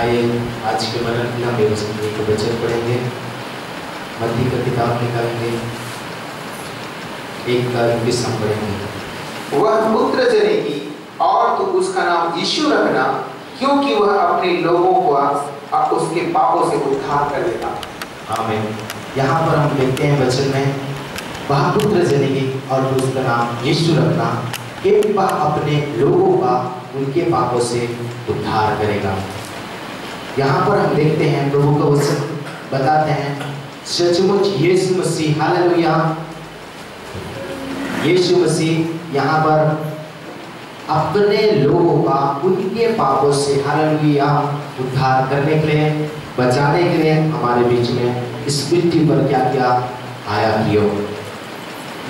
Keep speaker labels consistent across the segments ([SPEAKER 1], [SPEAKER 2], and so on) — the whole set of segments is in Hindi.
[SPEAKER 1] आइए आज के मनन के लिए हम एक वचन पढ़ेंगे। मत्ती का किताब निकालेंगे, 1:21 हम पढ़ेंगे।
[SPEAKER 2] वह पुत्र जनेगी और तू उसका नाम यीशु रखना, क्योंकि वह अपने लोगों को उसके पापों से उद्धार कर देगा।
[SPEAKER 1] आमीन। यहाँ पर हम देखते हैं वचन में, वह पुत्र जनेगी और तू उसका नाम यीशु रखना, क्योंकि वह अपने लोगों का उनके पापों से उद्धार करेगा। यहाँ पर हम देखते हैं प्रभु का वचन बताते हैं, सचमुच यीशु मसीह, हालेलुया, यीशु मसीह यहाँ पर अपने लोगों का उनके पापों से, हालेलुया, उद्धार करने के लिए, बचाने के लिए हमारे बीच में इस पृथ्वी पर क्या क्या आया कियो।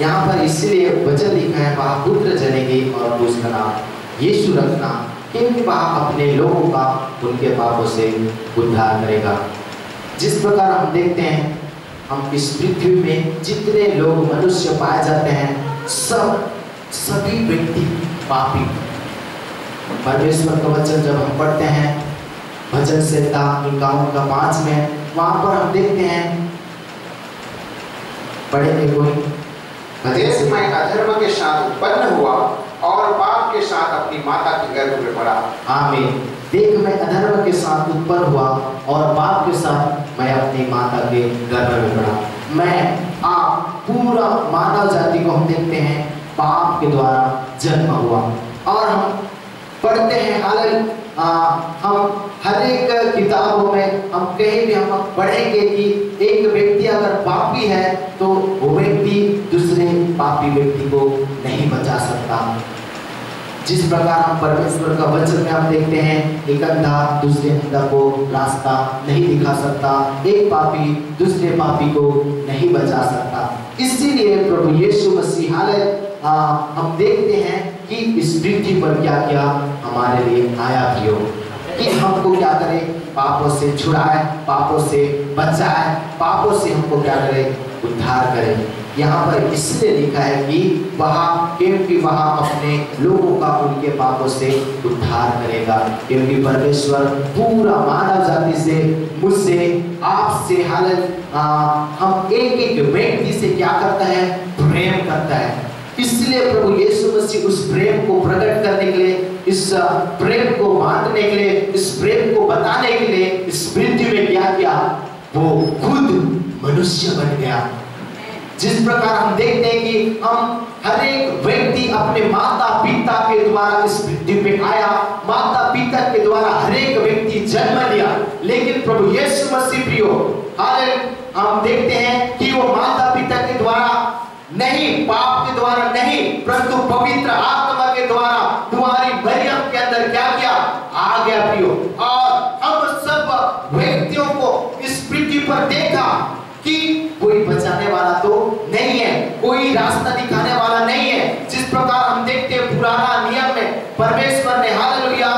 [SPEAKER 1] यहाँ पर इसलिए वचन लिखा है, वह पुत्र जनेगी और उसका नाम यीशु रखना, क्योंकि वह अपने लोगों का उनके पापों से उद्धार करेगा। जिस प्रकार हम देखते हैं, हम इस पृथ्वी में जितने लोग मनुष्य पाए जाते हैं, सभी व्यक्ति पापी। परमेश्वर का वचन जब हम पढ़ते हैं, भजन संहिता 51:5 में, वहां पर हम देखते हैं, पढ़ेंगे कोई,
[SPEAKER 2] देश में अधर्म के साथ उत्पन्न हुआ और पाप के साथ अपनी माता के गर्भ में पड़ा।
[SPEAKER 1] आमीन। देख, मैं अधर्म के साथ उत्पन्न हुआ और पाप के साथ मैं अपनी माता के गर्भ में पड़ा। मैं आप पूरा मानव जाति को हम देखते हैं पाप के द्वारा जन्म हुआ। और हम पढ़ते हैं, हम हर एक किताबों में हम कहीं भी हम पढ़ेंगे कि एक व्यक्ति अगर पापी है तो वो व्यक्ति दूसरे पापी व्यक्ति को नहीं बचा सकता। जिस प्रकार हम परमेश्वर का वचन में हम देखते हैं, एक अंधा दूसरे अंधा को रास्ता नहीं दिखा सकता, एक पापी दूसरे पापी को नहीं बचा सकता। इसीलिए प्रभु यीशु मसीह हम देखते हैं कि इस पृथ्वी पर क्या क्या हमारे लिए आया कियो, कि हमको क्या करे, पापों से छुड़ाए, पापों से बचाए, पापों से हमको क्या करे, उद्धार करे। यहाँ पर इसलिए लिखा है कि क्योंकि वह अपने लोगों का उनके पापों से उद्धार करेगा। क्योंकि परमेश्वर पूरा मानव जाति से, मुझसे, आपसे, हम एक एक व्यक्ति से क्या करता है, प्रेम करता है। इसलिए प्रभु यीशु मसीह उस प्रेम को प्रकट करने के लिए, इस प्रेम को बांटने के लिए, इस प्रेम को बताने के लिए इस पृथ्वी में क्या किया, वो खुद मनुष्य बन गया। जिस प्रकार हम देखते हैं कि हम हर एक व्यक्ति अपने माता पिता के द्वारा इस पृथ्वी में आया, माता पिता के द्वारा हर एक व्यक्ति जन्म लिया, लेकिन प्रभु यीशु मसीह प्रियो, हम देखते हैं कि वो माता पिता के द्वारा नहीं, पाप के द्वारा नहीं, परंतु पवित्र आत्मा के द्वारा तुम्हारी मरियम के अंदर क्या किया, आ गया प्रियो। और हम सब व्यक्तियों को इस पृथ्वी पर देखा कि कोई बचाने वाला तो नहीं है, कोई रास्ता दिखाने वाला नहीं है। जिस प्रकार हम देखते हैं पुराना नियम में परमेश्वर ने, हालेलुया,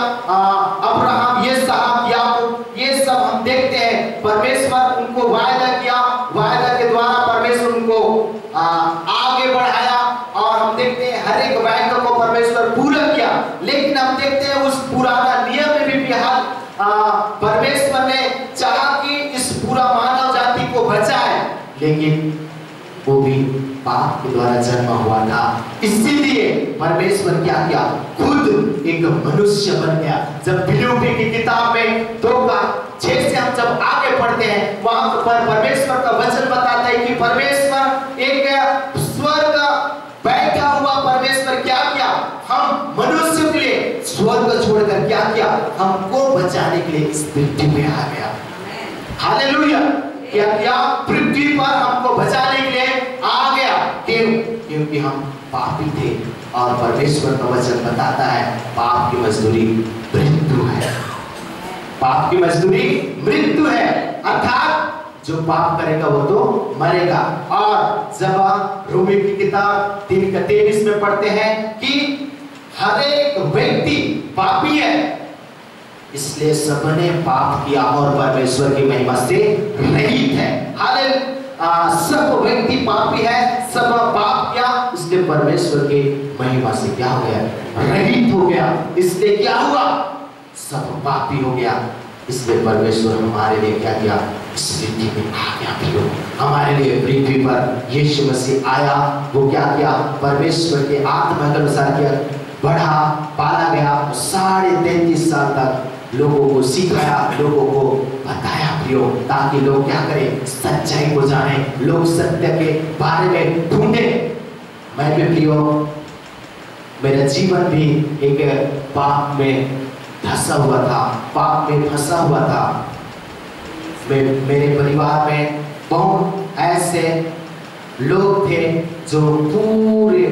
[SPEAKER 1] अब्राहम, इसहाक, याकूब, ये सब हम देखते हैं परमेश्वर उनको वायदा किया, वायदा के द्वारा परमेश्वर उनको आगे बढ़ाया, और हम देखते हैं हर एक वायदा को परमेश्वर पूरा किया। लेकिन हम देखते हैं उस पुराना नियम में भी परमेश्वर ने चाहा कि इस पूरा मानव जाति को बचाए, लेकिन वो भी पाप के द्वारा जन्म हुआ था। इसीलिए परमेश्वर क्या किया, खुद एक मनुष्य बन गया। जब फिलिप्पी की किताब में 2:6 से हम जब आगे पढ़ते हैं, वहां पर परमेश्वर का वचन बताता है कि परमेश्वर एक स्वर्ग बैठा हुआ परमेश्वर क्या किया, हम मनुष्य के लिए स्वर्ग छोड़कर क्या किया, हमको बचाने के लिए इस पृथ्वी में आ गया। हालेलुया। क्या किया, पृथ्वी पर हमको बचाने के लिए आ गया। क्योंकि हम पापी थे, और परमेश्वर का वचन बताता है पाप की मजदूरी मृत्यु है, पाप की मजदूरी मृत्यु है, अर्थात जो पाप करेगा वो तो मरेगा। और जब रोमी की किताब 3:23 में पढ़ते हैं कि हर एक व्यक्ति पापी है, इसलिए सबने पाप किया और परमेश्वर की महिमा से रहित है। सब व्यक्ति पापी है, सब पाप किया, इसलिए परमेश्वर की महिमा से क्या हो गया, रहित हो गया। इसलिए क्या हुआ, सब पापी हो गया। इसलिए परमेश्वर हमारे लिए क्या किया, इस पृथ्वी में आ गया प्रियो, हमारे लिए पृथ्वी पर यीशु मसीह आया। वो क्या किया, परमेश्वर के आत्मा के अनुसार किया, बढ़ा, पाला गया, 33.5 साल तक लोगों को सिखाया, लोगों को बताया प्रियो, ताकि लोग क्या करें, सच्चाई को जाने, लोग सत्य के बारे में ढूंढे। मैं भी प्रियो, मेरा जीवन भी एक पाप में धंसा हुआ था, पाप में फंसा हुआ था। मेरे परिवार में बहुत ऐसे लोग थे जो पूरे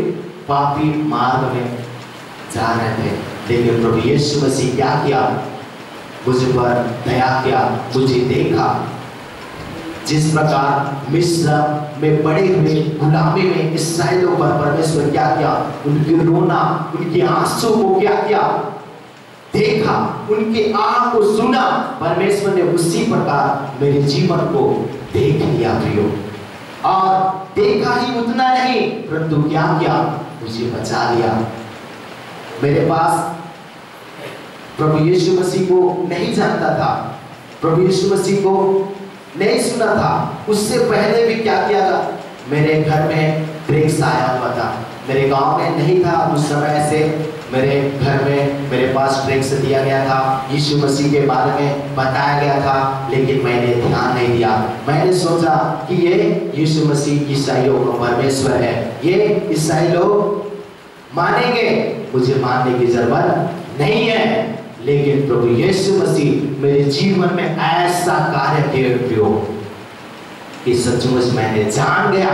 [SPEAKER 1] पापी मार्ग में जा रहे थे, लेकिन प्रभु यीशु मसीह क्या किया, मुझ पर दया किया, मुझे देखा। जिस प्रकार मिस्र में पड़े हुए गुलामी में इस्राएलियों पर परमेश्वर क्या किया, उनकी रोना, उनके आंसू को क्या किया, देखा, उनके आह को सुना, परमेश्वर ने उसी प्रकार मेरे जीवन को देख लिया प्रियो। और देखा ही उतना नहीं, परंतु क्या किया, मुझे बचा लिया। मेरे पास प्रभु यीशु मसीह को नहीं जानता था, प्रभु यीशु मसीह को नहीं सुना था। उससे पहले भी क्या किया था, मेरे घर में ड्रिंक्स आया हुआ था, मेरे गांव में नहीं था उस समय से, मेरे घर में मेरे पास ड्रिंक्स दिया गया था, यीशु मसीह के बारे में बताया गया था, लेकिन मैंने ध्यान नहीं दिया। मैंने सोचा कि ये यीशु मसीह ईसाइयों का परमेश्वर है, ये ईसाई लोग मानेंगे, मुझे मानने की जरूरत नहीं है। लेकिन प्रभु यीशु मसीह मेरे जीवन में ऐसा कार्य किए प्रियो कि सचमुच मैंने जान गया,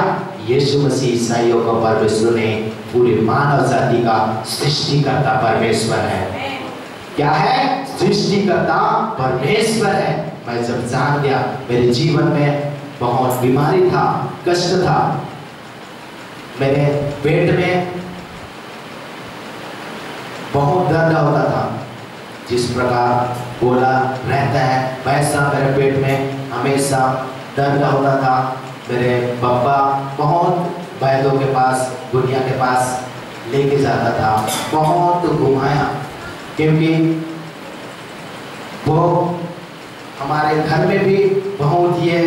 [SPEAKER 1] यीशु मसीह ईसाइयों का परमेश्वर नहीं, पूरी मानव जाति का सृष्टिकर्ता परमेश्वर है। क्या है, सृष्टिकर्ता परमेश्वर है। मैं जब जान गया, मेरे जीवन में बहुत बीमारी था, कष्ट था, मेरे पेट में बहुत दर्द होता था, जिस प्रकार बोला रहता है वैसा मेरे पेट में हमेशा दर्द होता था। मेरे पापा बहुत वैद्यों के पास, दुनिया के पास लेके जाता था, बहुत घुमाया, क्योंकि वो हमारे घर में भी बहुत ये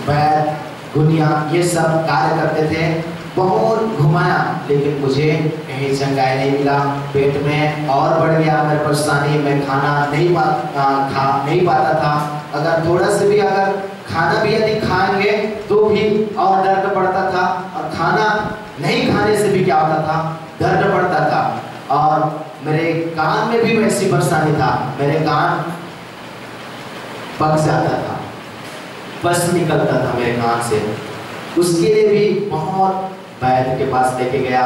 [SPEAKER 1] वैद्य, दुनिया, ये सब कार्य करते थे, बहुत घुमाया, लेकिन मुझे कहीं चंगाई नहीं मिला। पेट में और बढ़ गया मेरी परेशानी, मैं खाना खा नहीं पाता था। अगर थोड़ा से भी अगर खाना भी यदि खाएंगे तो भी और दर्द पड़ता था, और खाना नहीं खाने से भी क्या होता था, दर्द पड़ता था। और मेरे कान में भी वैसी परेशानी था, मेरे कान पक जाता था, बस निकलता था मेरे कान से। उसके लिए भी बहुत वैद्य के पास लेके गया,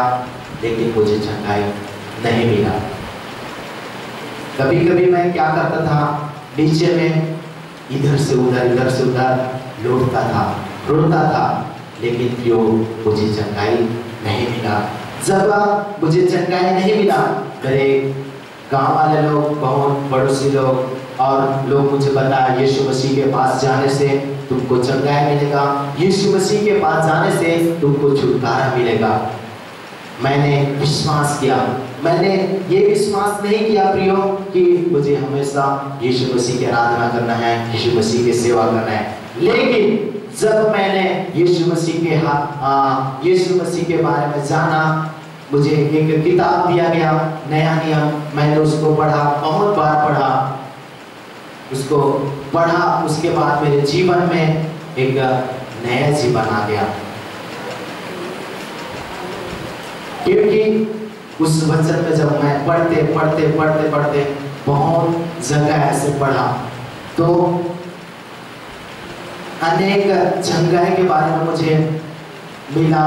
[SPEAKER 1] लेकिन मुझे चंगाई नहीं मिला। कभी कभी मैं क्या करता था, नीचे में इधर से उधर लौटता था, रोता था, लेकिन क्यों मुझे चंगाई नहीं मिला। जब मुझे चंगाई नहीं मिला, मेरे गांव वाले लोग, बहुत पड़ोसी लोग और लोग मुझे बताया, यीशु मसीह के पास जाने से तुमको चंगाई मिलेगा, यीशु मसीह के पास जाने से तुमको छुटकारा मिलेगा। मैंने विश्वास किया, मैंने ये विश्वास नहीं किया प्रियो कि मुझे हमेशा यीशु मसीह की आराधना करना है, यीशु मसीह की सेवा करना है। लेकिन जब मैंने यीशु मसीह के बारे में जाना, मुझे एक किताब दिया गया, नया नियम, मैंने उसको पढ़ा, बहुत बार पढ़ा, उसको पढ़ा। उसके बाद मेरे जीवन में एक नया जीवन आ गया, क्योंकि उस वचन में जब मैं पढ़ते बहुत जगह ऐसे पढ़ा, तो अनेक चंगाई के बारे में मुझे मिला,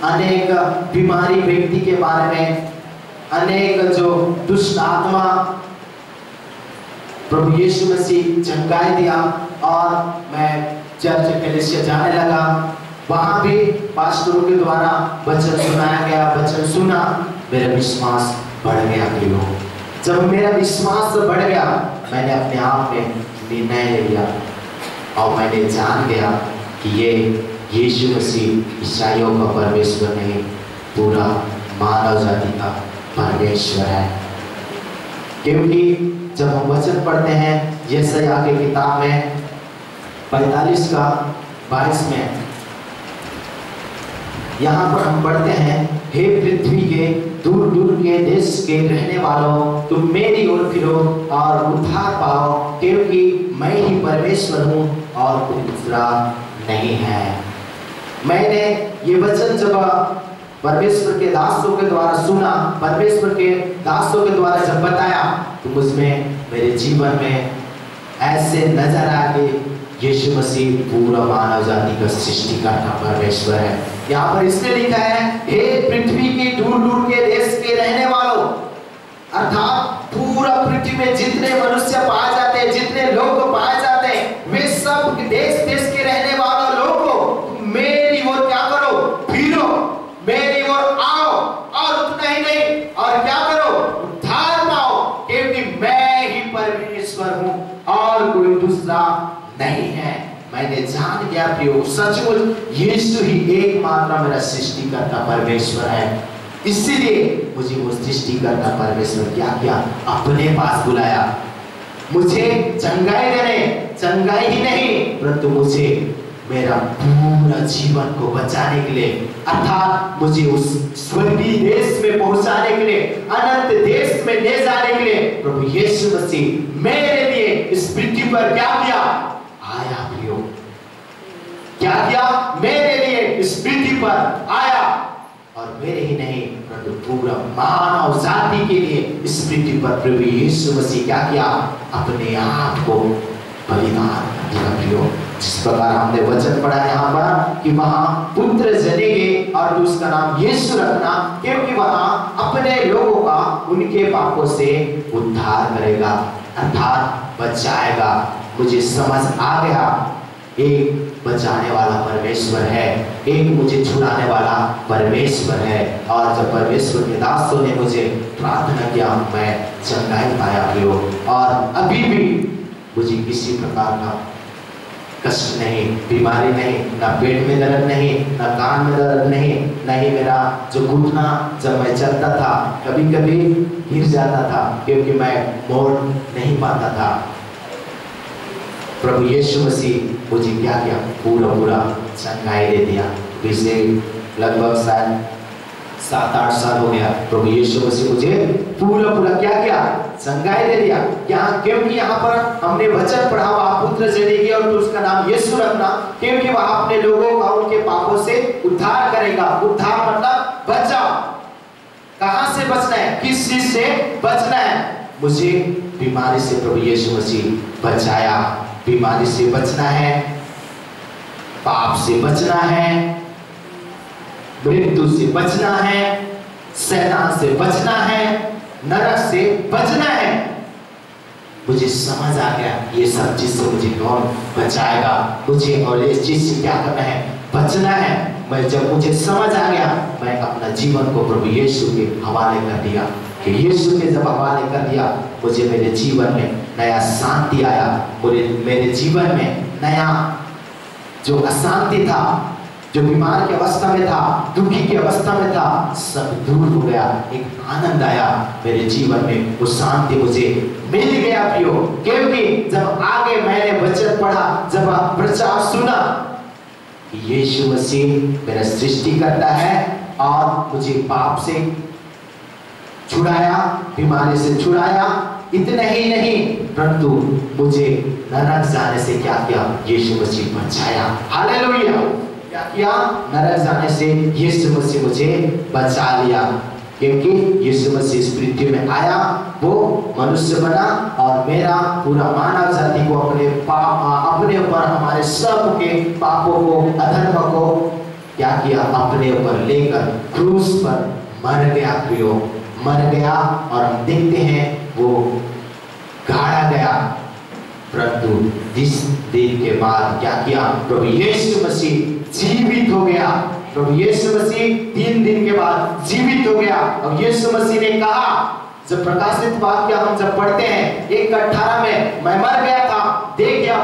[SPEAKER 1] अनेक बीमारी व्यक्ति के बारे में, अनेक जो दुष्ट आत्मा प्रभु यीशु मसीह चंगाई दिया। और मैं चर्च कलीसिया जाने लगा, वहां भी पास्टरों के द्वारा वचन सुनाया गया, वचन सुना, मेरा विश्वास बढ़ गया प्रियो। जब मेरा विश्वास बढ़ गया, मैंने अपने आप में निर्णय ले लिया और मैंने जान गया कि ये यीशु मसीह ईसाइयों का परमेश्वर नहीं, पूरा मानव जाति का परमेश्वर है। क्योंकि जब हम वचन पढ़ते हैं यशायाह की किताब में 45 का 22 में, यहाँ पर हम पढ़ते हैं, हे पृथ्वी के दूर दूर के देश के रहने वालों, तुम मेरी ओर फिरो और उद्धार पाओ, क्योंकि मैं ही परमेश्वर हूँ और कोई दूसरा नहीं है। मैंने ये वचन जब परमेश्वर के दासों के द्वारा सुना, परमेश्वर के दासों के द्वारा जब बताया, तो मुझमें मेरे जीवन में ऐसे नजर आ कि यीशु मसीह पूरा मानव जाति का सृष्टिकर्ता परमेश्वर है। यहाँ पर इसने लिखा है, हे पृथ्वी के दूर दूर के देश के रहने वालों, अर्थात पूरा पृथ्वी में जितने मनुष्य पाए जाते हैं, जितने लोग पाए जाते हैं, वे सब देश देश के रहने वालों लोगों, मेरी ओर क्या करो, फिरो, मेरी ओर आओ, और उतना ही नहीं, और क्या करो, उद्धार पाओ, क्योंकि मैं ही परमेश्वर हूँ और कोई दूसरा नहीं है। मैंने जान गया प्रियो, सचमुच यीशु ही एकमात्र मेरा सृष्टिकर्ता परमेश्वर है। इसीलिए मुझे वो सृष्टिकर्ता परमेश्वर क्या किया, अपने पास बुलाया, मुझे चंगाई देने, चंगाई ही नहीं परंतु मुझे मेरा पूरा जीवन को बचाने के लिए, अर्थात मुझे उस स्वर्गीय देश में पहुंचाने के लिए, अनंत देश में ले जाने के लिए प्रभु यीशु मसीह मेरे लिए इस पृथ्वी पर क्या किया, आया प्रियो, क्या किया, मेरे लिए इस पृथ्वी पर आया, और मेरे ही नहीं परंतु पूरा मानव जाति के लिए इस पृथ्वी पर प्रभु यीशु मसीह क्या किया, अपने आप को बलिदान दिया प्रियो। जिस प्रकार हमने वचन पढ़ा यहाँ पर कि वहां पुत्र जनेंगे और उसका नाम यीशु रखना, क्योंकि वहां अपने लोगों का उनके पापों से उद्धार करेगा, अर्थात बचाएगा। मुझे समझ आ गया, एक बचाने वाला परमेश्वर है, एक मुझे छुड़ाने वाला परमेश्वर है। और जब परमेश्वर के दासों ने मुझे प्रार्थना किया, मैं चंगाई पाया प्रियो, और अभी भी मुझे किसी प्रकार का कष्ट नहीं, बीमारी नहीं, ना पेट में दर्द नहीं, ना कान में दर्द नहीं, ना ही मेरा जो घुटना जब मैं चलता था कभी कभी गिर जाता था क्योंकि मैं मोड़ नहीं पाता था। प्रभु यीशु मसीह मुझे क्या किया, पूरा पूरा चंगाई दे दिया। पिछले लगभग शायद 7-8 साल हो गया, प्रभु यीशु मसीह मुझे पूरा पूरा क्या किया, चंगाई दे दिया। यहाँ क्योंकि यहाँ पर हमने वचन पढ़ा, वह पुत्र जनेगी और उसका नाम यीशु रखना, क्योंकि वह अपने लोगों का उनके पापों से उद्धार करेगा। उद्धार मतलब बचाव। कहां से बचना है, किस चीज से बचना है? मुझे बीमारी से प्रभु यीशु मसीह बचाया। बीमारी से बचना है, पाप से बचना है, मृत्यु से बचना है, शैतान से बचना है, नरक से बचना है। मुझे समझ आ गया ये सब चीज से मुझे कौन बचाएगा, मुझे और इस चीज से क्या करना है, बचना है। मैं जब मुझे समझ आ गया, मैं अपना जीवन को प्रभु यीशु के हवाले कर दिया। कि यीशु के जब हवाले कर दिया, मुझे मेरे जीवन में नया शांति आया, मेरे जीवन में नया जो अशांति था, जो बीमार की अवस्था में था, दुखी की अवस्था में था, सब दूर हो गया। एक आनंद आया मेरे जीवन में, वो शांति मुझे मिल गया प्रियो। क्योंकि जब आगे मैंने वचन पढ़ा, जब प्रचार सुना कि यीशु मसीह मेरा सृष्टिकर्ता है और मुझे पाप से छुड़ाया, बीमारी से छुड़ाया, इतना ही नहीं परंतु मुझे नरक जाने से क्या किया, यीशु मसीह बचाया। हालेलुया। क्या किया, नरक जाने से यीशु मसीह मुझे बचा लिया। क्योंकि यीशु मसीह इस पृथ्वी में आया, वो मनुष्य बना और मेरा पूरा मानव जाति को अपने ऊपर, हमारे सब के पापों को, अधर्म को क्या किया, अपने ऊपर लेकर क्रूस पर मर गया प्रियो, मर गया। और हम देखते हैं वो गाड़ा गया, परंतु इस दिन के बाद क्या किया, प्रभु यीशु मसीह जीवित हो गया। प्रभु यीशु मसीह 3 दिन के बाद जीवित हो गया। और यीशु मसीह ने कहा, जब प्रकाशित वाक्य हम जब पढ़ते हैं 1:18 में, मैं मर गया था, देख गया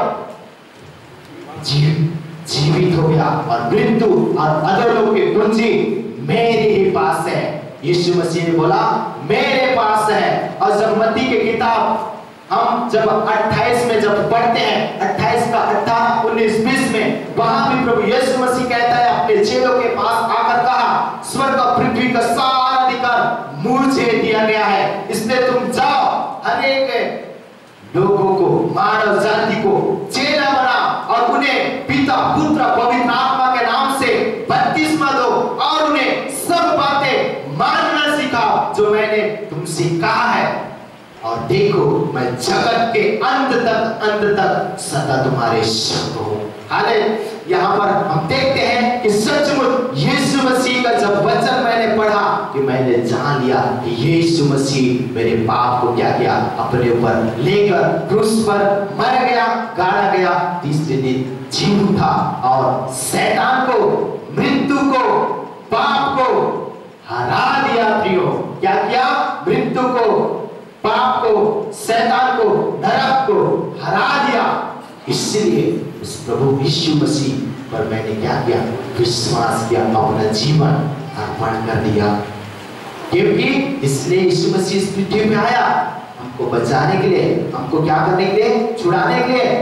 [SPEAKER 1] जीवित हो गया, और मृत्यु और अधोलोक की कुंजी मेरे ही पास है। यीशु मसीह ने बोला, मेरे पास है। और जब मत्ती की किताब हम जब 28 में जब पढ़ते हैं, 28 का 18, 19, 20 में, वहां भी प्रभु यीशु मसीह कहता है अपने चेलों के पास आकर कहा, स्वर्ग और पृथ्वी का सारा अधिकार मुझे दिया गया है, इसलिए तुम जाओ हर एक लोगों को, मानव जाति को चेला बना और उन्हें पिता पुत्र पवित्र आत्मा के नाम से बपतिस्मा दो और उन्हें सब बातें मानना सिखाओ जो मैंने तुमसे कहा है। और देखो मैं जगत के अंत तक सदा तुम्हारे संग हूं। हालेलुया। यहाँ पर हम देखते हैं कि सचमुच यीशु मसीह का जब वचन मैंने पढ़ा कि मैंने जान लिया कि यीशु मसीह मेरे पाप को क्या किया, अपने ऊपर लेकर क्रूस पर मर गया, गाड़ा गया, तीसरे दिन जी उठा और शैतान को, मृत्यु को, पाप को हरा दिया। प्रियो, क्या किया? मृत्यु को, पाप को, शैतान को, नरक को हरा दिया। इसलिए उस प्रभु यीशु मसीह पर मैंने क्या किया? विश्वास किया, अपना जीवन अर्पण कर दिया। क्योंकि इसलिए यीशु मसीह इस पृथ्वी में आया हमको बचाने के लिए, हमको क्या करने के लिए? छुड़ाने के लिए।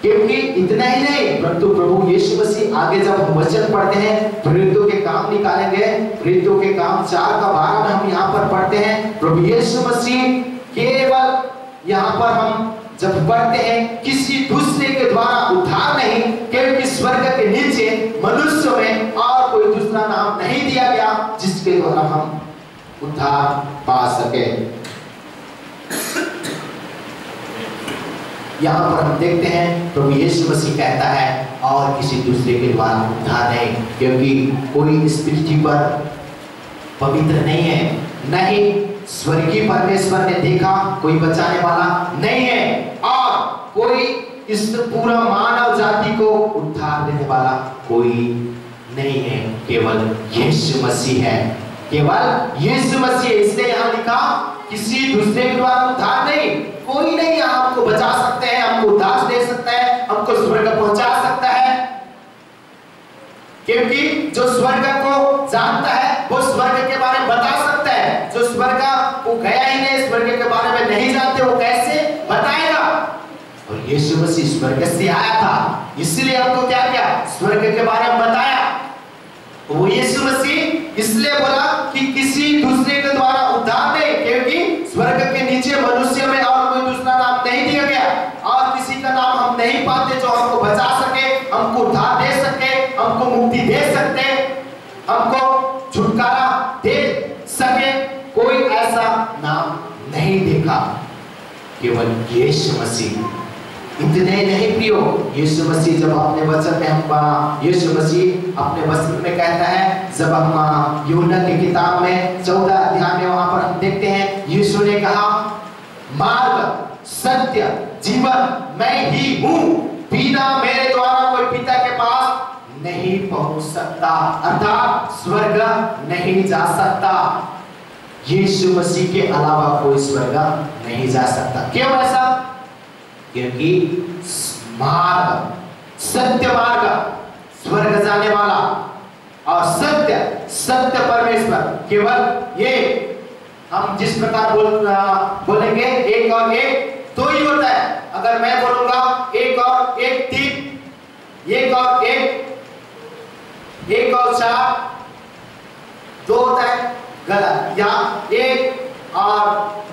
[SPEAKER 1] क्योंकि इतना ही नहीं, परंतु प्रभु यीशु मसीह आगे जब हम वचन पढ़ते हैं, प्रेरितों के काम निकालेंगे, प्रेरितों के काम 4:12 में हम यहाँ पर पढ़ते हैं, प्रभु यीशु मसीह केवल यहाँ पर हम जब पढ़ते हैं किसी दूसरे के द्वारा उद्धार नहीं, क्योंकि स्वर्ग के नीचे मनुष्य में और कोई दूसरा नाम नहीं दिया गया जिसके द्वारा हम उद्धार पा सके। यहाँ पर हम देखते हैं प्रभु यीशु मसीह कहता है और किसी दूसरे के द्वारा उद्धार नहीं, क्योंकि कोई इस पृथ्वी पर पवित्र नहीं है, नहीं स्वर्गीय परमेश्वर ने देखा कोई बचाने वाला नहीं है, और कोई इस पूरा मानव जाति को उद्धार देने वाला कोई नहीं है, केवल यीशु मसीह है, केवल यीशु मसीह। इसलिए यहाँ लिखा किसी दूसरे के द्वारा उद्धार नहीं, कोई नहीं यहाँ हमको बचा सकते हैं, हमको उद्धार दे सकता है, हमको स्वर्ग पहुंचा सकता है। क्योंकि जो स्वर्ग को जानता है वो स्वर्ग के बारे में बता सकता है, जो स्वर्ग को गया ही नहीं, स्वर्ग के बारे में नहीं जानते, वो कैसे बताएगा? और यीशु मसीह स्वर्ग से आया था, इसलिए हमको क्या किया? स्वर्ग के बारे में बताया। वो यीशु मसीह इसलिए बोला कि किसी दूसरे के द्वारा उद्धार नहीं, क्योंकि स्वर्ग के नीचे मनुष्य में और कोई दूसरा नाम नहीं दिया गया, और किसी का नाम हम नहीं पाते जो हमको बचा सके, हमको उद्धार दे सके, हमको मुक्ति दे सकते, हमको छुटकारा दे सके, कोई ऐसा नाम नहीं देखा, केवल यीशु मसीह। इतने नहीं प्रियो, यीशु मसीह जब अपने वचन में हम, यीशु मसीह अपने वचन में कहता है, जब हम यूहन्ना की किताब में 14 अध्याय में वहां पर हम देखते हैं, यीशु ने कहा मार्ग, सत्य, जीवन मैं ही हूं, बिना मेरे द्वारा कोई पिता के पास नहीं पहुंच सकता, अर्थात स्वर्ग नहीं जा सकता। यीशु मसीह के अलावा कोई स्वर्ग नहीं जा सकता। क्यों ऐसा? क्योंकि मार्ग, सत्य मार्ग, स्वर्ग जाने वाला, और सत्य परमेश्वर, केवल ये हम जिस प्रकार बोलेंगे एक और एक तो ही होता है। अगर मैं बोलूंगा एक और एक 3, एक और एक और 4 2 होता है, गलत। या 1 और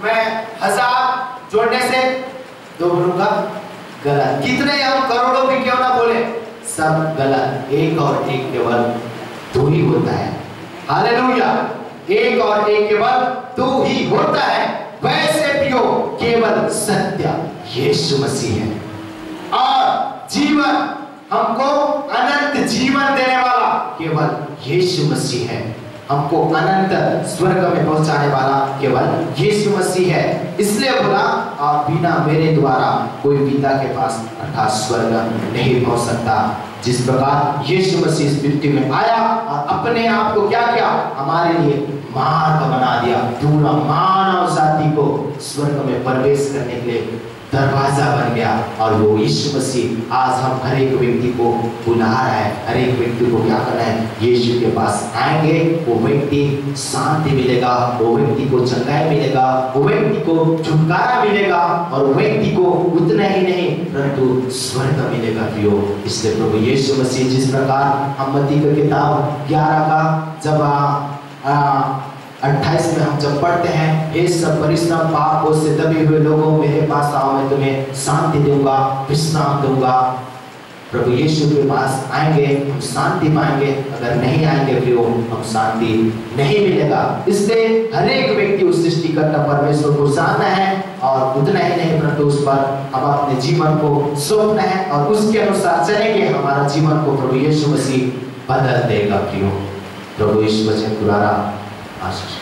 [SPEAKER 1] मैं 1000 जोड़ने से 2 बोलूंगा, गलत। कितने हम करोड़ों भी क्यों ना बोले, सब गलत। एक और एक केवल 2 ही होता है। हालेलुया। एक और एक केवल 2 ही होता है। वैसे भी हो, केवल सत्य यीशु मसीह है, और जीवन, हमको अनंत जीवन देने वाला केवल यीशु मसीह है, हमको अनंत स्वर्ग में पहुंचाने वाला केवल यीशु मसीह है। इसलिए बोला, और बिना मेरे द्वारा कोई पिता के पास अर्थात स्वर्ग नहीं पहुंच सकता। जिस प्रकार यीशु मसीह इस पृथ्वी में आया और अपने आप को क्या किया? हमारे लिए मार्ग बना दिया, पूरा मानव जाति को स्वर्ग में प्रवेश करने के लिए दरवाजा बन गया। और वो यीशु मसीह आज हम हर एक व्यक्ति को बुला रहा है। हर एक व्यक्ति को क्या करना है, यीशु के पास आएंगे, वो व्यक्ति शांति मिलेगा, वो व्यक्ति को चंगाई मिलेगा, वो व्यक्ति को छुटकारा मिलेगा, और वो व्यक्ति को उतना ही नहीं परंतु स्वर्ग मिलेगा प्रियो। इसलिए प्रभु यीशु मसीह जिस प्रकार हम मत्ती की किताब 11 का जब 28 में हम जब पढ़ते हैं, हे सब परिश्रम पापों से दबे हुए लोगों मेरे पास आओ, मैं तुम्हें शांति दूंगा, विश्राम दूंगा। प्रभु यीशु के पास आएंगे हम शांति पाएंगे, अगर नहीं आएंगे प्रियो हम शांति नहीं मिलेगा। इसलिए हर एक व्यक्ति उस सृष्टिकर्ता परमेश्वर को जानना है, और उतना ही नहीं परंतु उस पर हम अपने जीवन को सौंपना है, और उसके अनुसार चलेंगे, हमारा जीवन को प्रभु यीशु मसीह बदल देगा प्रियो। प्रभु इस वचन द्वारा आशीष